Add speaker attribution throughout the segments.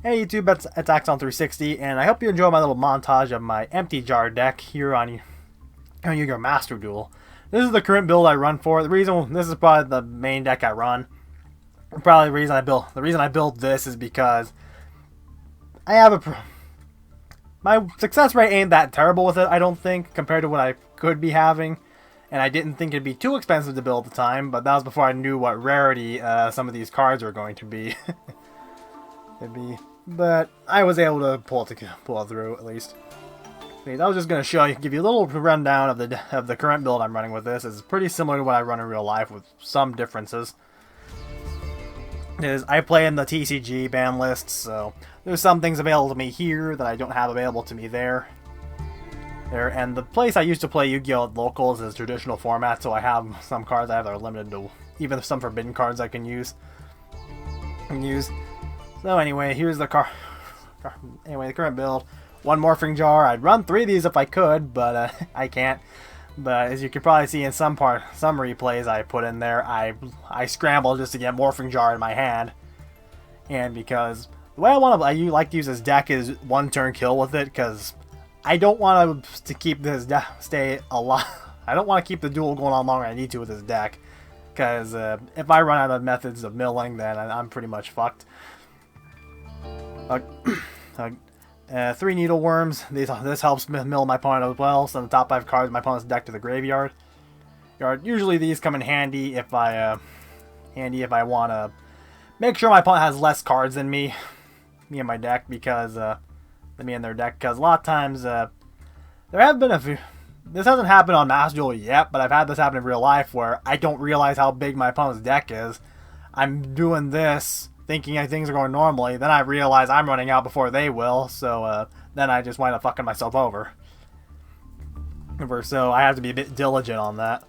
Speaker 1: Hey YouTube, it's Axon360, and I hope you enjoy my little montage of my empty jar deck here on Yu-Gi-Oh! Master Duel. This is the current build I run for. This is probably the main deck I run. Probably the reason I built this is because I have my success rate ain't that terrible with it, I don't think, compared to what I could be having. And I didn't think it'd be too expensive to build at the time, but that was before I knew what rarity some of these cards were going to be. But I was able to pull it through at least. I was just gonna give you a little rundown of the current build I'm running with this. It's pretty similar to what I run in real life with some differences. I play in the TCG ban lists, so there's some things available to me here that I don't have available to me there. And the place I used to play Yu-Gi-Oh! Locals is traditional format, so I have some cards I have that are limited to even some forbidden cards I can use. So anyway, here's the the current build. One morphing jar. I'd run 3 of these if I could, but I can't. But as you can probably see in some replays I put in there, I scramble just to get morphing jar in my hand. And because the way I like to use this deck is one turn kill with it, because I don't want to keep this stay alive. I don't want to keep the duel going on longer than I need to with this deck, because if I run out of methods of milling, then I'm pretty much fucked. 3 needle worms. This helps mill my opponent as well. Send the top 5 cards of my opponent's deck to the graveyard. Usually these come in handy if I want to make sure my opponent has less cards than me and my deck, because me and their deck. Because a lot of times there have been a few. This hasn't happened on Master Duel yet, but I've had this happen in real life where I don't realize how big my opponent's deck is. I'm doing this thinking things are going normally, then I realize I'm running out before they will, so then I just wind up fucking myself over. So I have to be a bit diligent on that.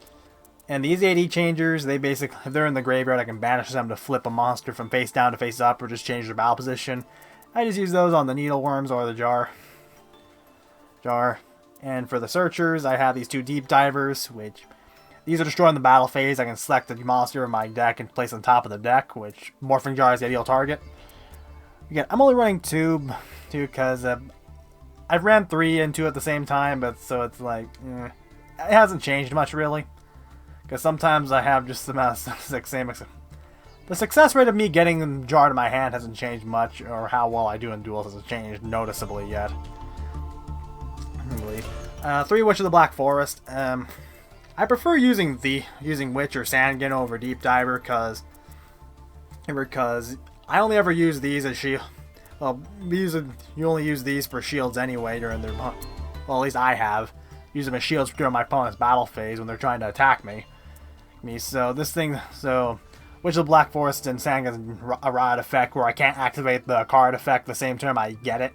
Speaker 1: And these AD changers, they basically, if they're in the graveyard, I can banish them to flip a monster from face down to face up, or just change their battle position. I just use those on the needleworms or the jar. And for the searchers, I have these 2 deep divers, which these are destroying the battle phase. I can select the monster in my deck and place it on top of the deck, which morphing jar is the ideal target. Again, I'm only running 2 because I've ran 3 and 2 at the same time, but so it's like, it hasn't changed much really. Because sometimes I have just the same. The success rate of me getting the jar to my hand hasn't changed much, or how well I do in duels hasn't changed noticeably yet. 3 Witch of the Black Forest. I prefer using Witch or Sandkin over Deep Diver because I only ever use these as shield. Well, you only use these for shields anyway during their. Well, at least I have. Use them as shields during my opponent's battle phase when they're trying to attack me. So Witch of the Black Forest and Sandkin's a riot effect where I can't activate the card effect the same turn I get it.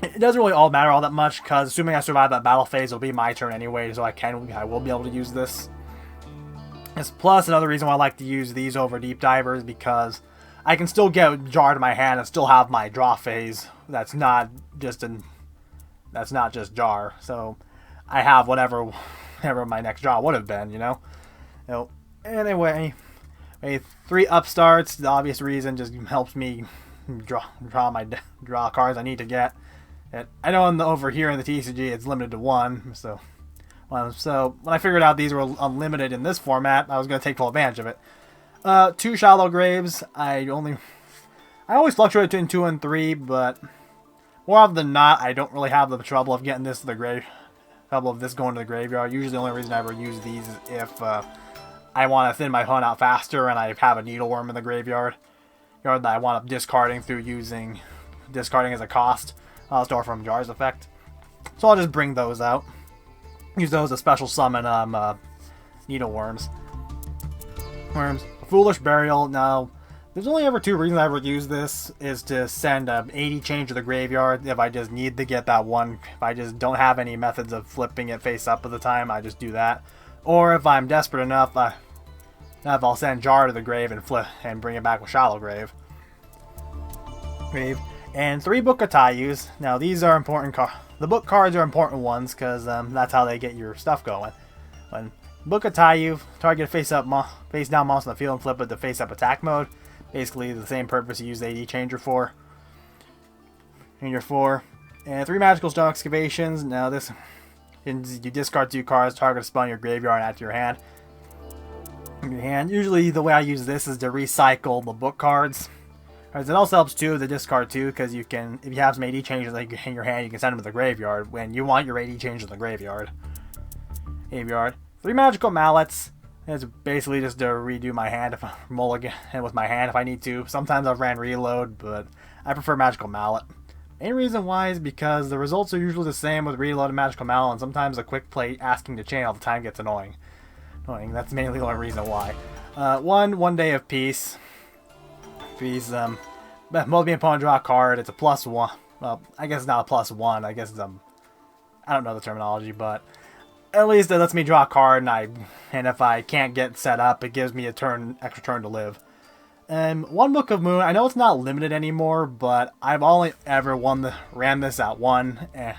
Speaker 1: It doesn't really all matter all that much, because assuming I survive that battle phase, it'll be my turn anyway, so I will be able to use this. Plus, another reason why I like to use these over Deep Divers, because I can still get jar to my hand and still have my draw phase. That's not just jar. So I have whatever my next draw would have been, you know. Anyway, 3 upstarts. The obvious reason just helps me draw cards I need to get. And I know over here in the TCG it's limited to 1, so when I figured out these were unlimited in this format, I was going to take full advantage of it. 2 Shallow Graves. I always fluctuate between 2 and 3, but more often than not, I don't really have the trouble of getting this to the going to the graveyard. Usually the only reason I ever use these is if I want to thin my opponent out faster and I have a needleworm in the graveyard that I want up discarding as a cost. I'll store from Jar's effect. So I'll just bring those out. Use those as special summon needleworms. Foolish Burial. Now, there's only ever 2 reasons I ever use this. Is to send an 80 change to the graveyard if I just need to get that one. If I just don't have any methods of flipping it face up at the time, I just do that. Or if I'm desperate enough, I'll send Jar to the grave and bring it back with Shallow Grave. And 3 Book of Tayus. Now these are important the book cards are important ones because that's how they get your stuff going. When Book of Tayu, target face down monster on the field and flip it to face up attack mode. Basically the same purpose you use the AD changer for. In your 4. And 3 magical stone excavations. Now this, you discard 2 cards, target a spell in your graveyard and add to your hand. Usually the way I use this is to recycle the book cards. It also helps too to discard 2, because you can, if you have some AD changes in your hand, you can send them to the graveyard when you want your AD changes in the graveyard. 3 magical mallets. It's basically just to redo my hand, if I mulligan with my hand if I need to. Sometimes I've ran reload, but I prefer magical mallet. Main reason why is because the results are usually the same with reload and magical mallet, and sometimes a quick play asking to chain all the time gets annoying. That's mainly the only reason why. 1 day of peace. Both being opponent draw a card. It's a +1. Well, I guess it's not a +1. I guess it's I don't know the terminology, but at least it lets me draw a card, and if I can't get set up, it gives me a extra turn to live. 1 Book of Moon. I know it's not limited anymore, but I've only ever ran this at 1, and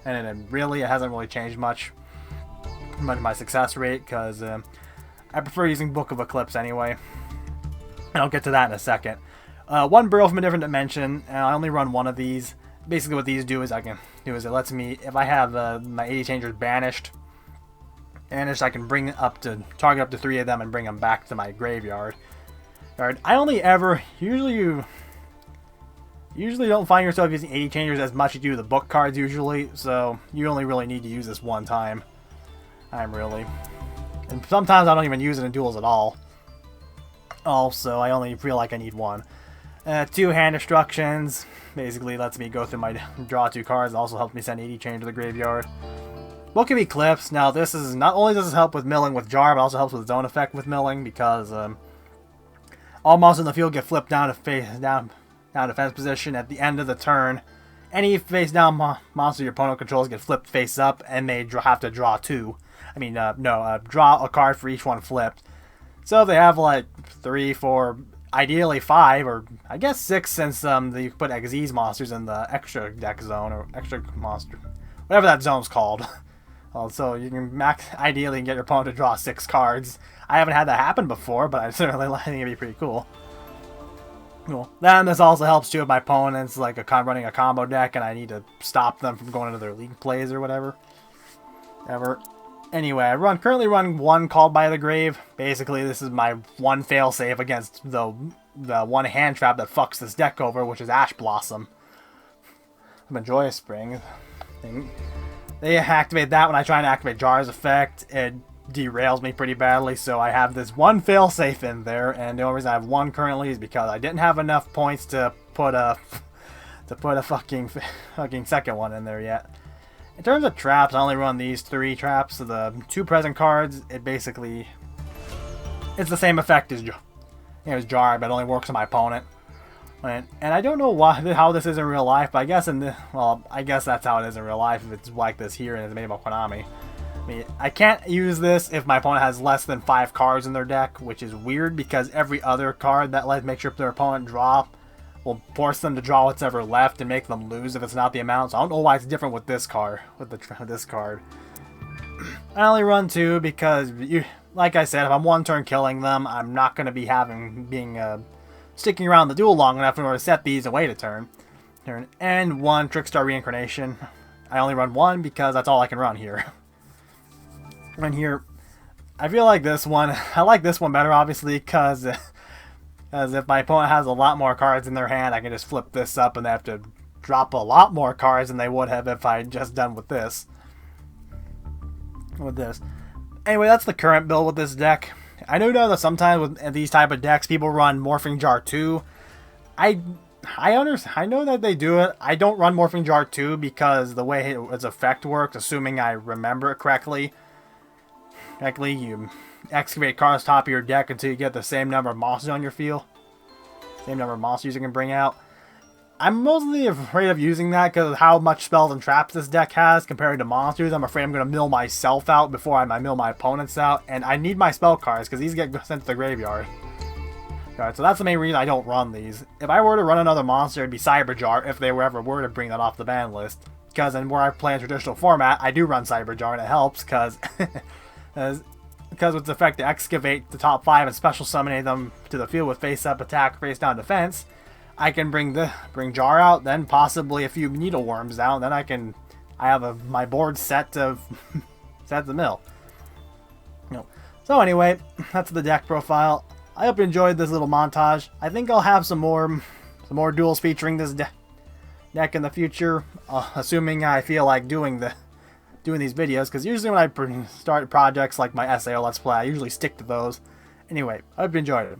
Speaker 1: it hasn't really changed much my success rate, because I prefer using Book of Eclipse anyway. And I'll get to that in a second. 1 Burrow from a different dimension, and I only run 1 of these. Basically what these do is it lets me, if I have my AD changers banished, I can target up to 3 of them and bring them back to my graveyard. I only ever, usually don't find yourself using AD changers as much as you do the book cards usually, so you only really need to use this 1 time. And sometimes I don't even use it in duels at all. Also, I only feel like I need 1. 2 hand instructions. Basically lets me go through my draw 2 cards. It also helps me send AD changer to the graveyard. Book of Eclipse. Now this is, not only does this help with milling with Jar, but also helps with zone effect with milling, because all monsters in the field get flipped down to defense position at the end of the turn. Any face down monster your opponent controls get flipped face up, and they have to draw 2. Draw a card for each one flipped. So if they have like 3, 4, ideally 5, or I guess 6, since you put Xyz monsters in the extra deck zone, or extra monster, whatever that zone's called. So you can ideally get your opponent to draw 6 cards. I haven't had that happen before, but I certainly think it'd be pretty cool. Then this also helps too if my opponent's like running a combo deck and I need to stop them from going into their league plays or whatever. Anyway, I currently run 1 Called by the Grave. Basically, this is my 1 failsafe against the 1 hand trap that fucks this deck over, which is Ash Blossom from a Joyous Spring. They activate that when I try to activate Jar's effect. It derails me pretty badly, so I have this 1 failsafe in there, and the only reason I have 1 currently is because I didn't have enough points to put a fucking second one in there yet. In terms of traps, I only run these 3 traps. So the 2 present cards, it's the same effect as Jar, but it only works on my opponent. And I don't know how this is in real life, but I guess I guess that's how it is in real life if it's like this here and it's made by Konami. I can't use this if my opponent has less than 5 cards in their deck, which is weird because every other card that makes sure their opponent draw will force them to draw what's ever left and make them lose if it's not the amount. So I don't know why it's different with this card. This card, I only run 2 because, like I said, if I'm 1 turn killing them, I'm not going to be sticking around the duel long enough in order to set these and wait a turn. And 1 Trickstar Reincarnation. I only run 1 because that's all I can run here. I feel like this one, I like this one better obviously because as if my opponent has a lot more cards in their hand, I can just flip this up and they have to drop a lot more cards than they would have if I had just done with this. Anyway, that's the current build with this deck. I do know that sometimes with these type of decks, people run Morphing Jar 2. I know that they do it. I don't run Morphing Jar 2 because the way its effect works, assuming I remember it correctly, you excavate cards top of your deck until you get the same number of monsters on your field. Same number of monsters you can bring out. I'm mostly afraid of using that because of how much spells and traps this deck has compared to monsters. I'm afraid I'm going to mill myself out before I mill my opponents out. And I need my spell cards because these get sent to the graveyard. Alright, so that's the main reason I don't run these. If I were to run another monster, it'd be Cyberjar if they ever were to bring that off the ban list. Because where I play in traditional format, I do run Cyberjar and it helps because because with the effect to excavate the top 5 and special summoning them to the field with face-up attack, face-down defense, I can bring Jar out, then possibly a few Needleworms down, then I have my board set to set the mill. So anyway, that's the deck profile. I hope you enjoyed this little montage. I think I'll have some more duels featuring this deck in the future, assuming I feel like doing these videos, because usually when I start projects like my essay or Let's Play, I usually stick to those. Anyway, I hope you enjoyed it.